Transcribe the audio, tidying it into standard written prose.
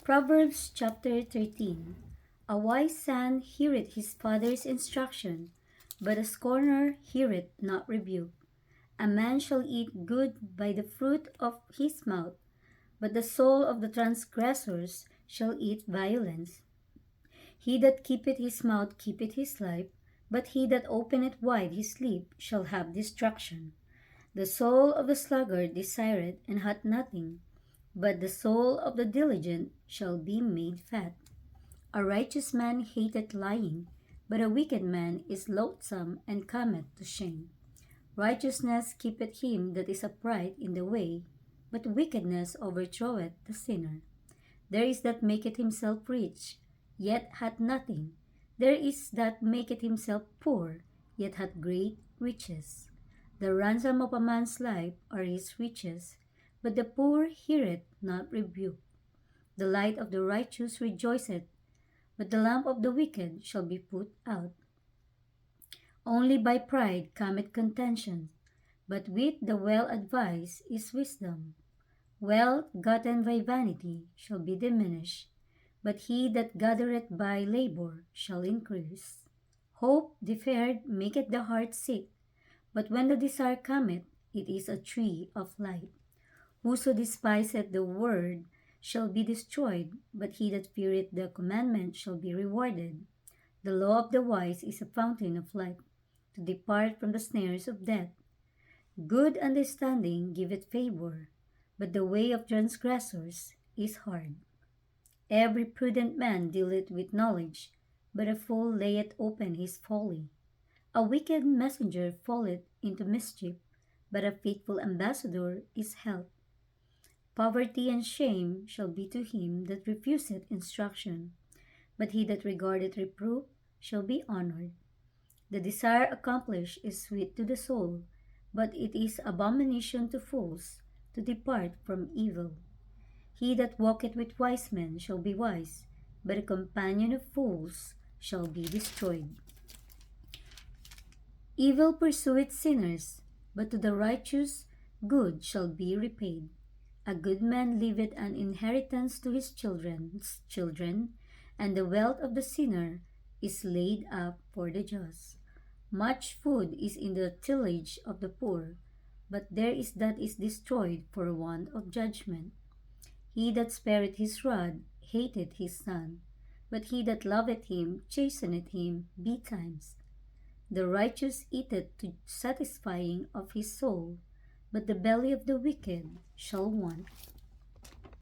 Proverbs chapter 13. A wise son heareth his father's instruction, but a scorner heareth not rebuke. A man shall eat good by the fruit of his mouth, but the soul of the transgressors shall eat violence. He that keepeth his mouth keepeth his life, but he that openeth wide his lip shall have destruction. The soul of the sluggard desireth and hath nothing, but the soul of the diligent shall be made fat. A righteous man hateth lying, but a wicked man is loathsome and cometh to shame. Righteousness keepeth him that is upright in the way, but wickedness overthroweth the sinner. There is that maketh himself rich, yet hath nothing. There is that maketh himself poor, yet hath great riches. The ransom of a man's life are his riches, but the poor heareth not rebuke. The light of the righteous rejoiceth, but the lamp of the wicked shall be put out. Only by pride cometh contention, but with the well advised is wisdom. Wealth gotten by vanity shall be diminished, but he that gathereth by labor shall increase. Hope deferred maketh the heart sick, but when the desire cometh, it is a tree of life. Whoso despiseth the word shall be destroyed, but he that feareth the commandment shall be rewarded. The law of the wise is a fountain of life, to depart from the snares of death. Good understanding giveth favor, but the way of transgressors is hard. Every prudent man dealeth with knowledge, but a fool layeth open his folly. A wicked messenger falleth into mischief, but a faithful ambassador is health. Poverty and shame shall be to him that refuseth instruction, but he that regardeth reproof shall be honored. The desire accomplished is sweet to the soul, but it is abomination to fools to depart from evil. He that walketh with wise men shall be wise, but a companion of fools shall be destroyed. Evil pursueth sinners, but to the righteous good shall be repaid. A good man leaveth an inheritance to his children's children, and the wealth of the sinner is laid up for the just. Much food is in the tillage of the poor, but there is that is destroyed for want of judgment. He that spareth his rod hateth his son, but he that loveth him chasteneth him betimes. The righteous eateth to satisfying of his soul, but the belly of the wicked shall want.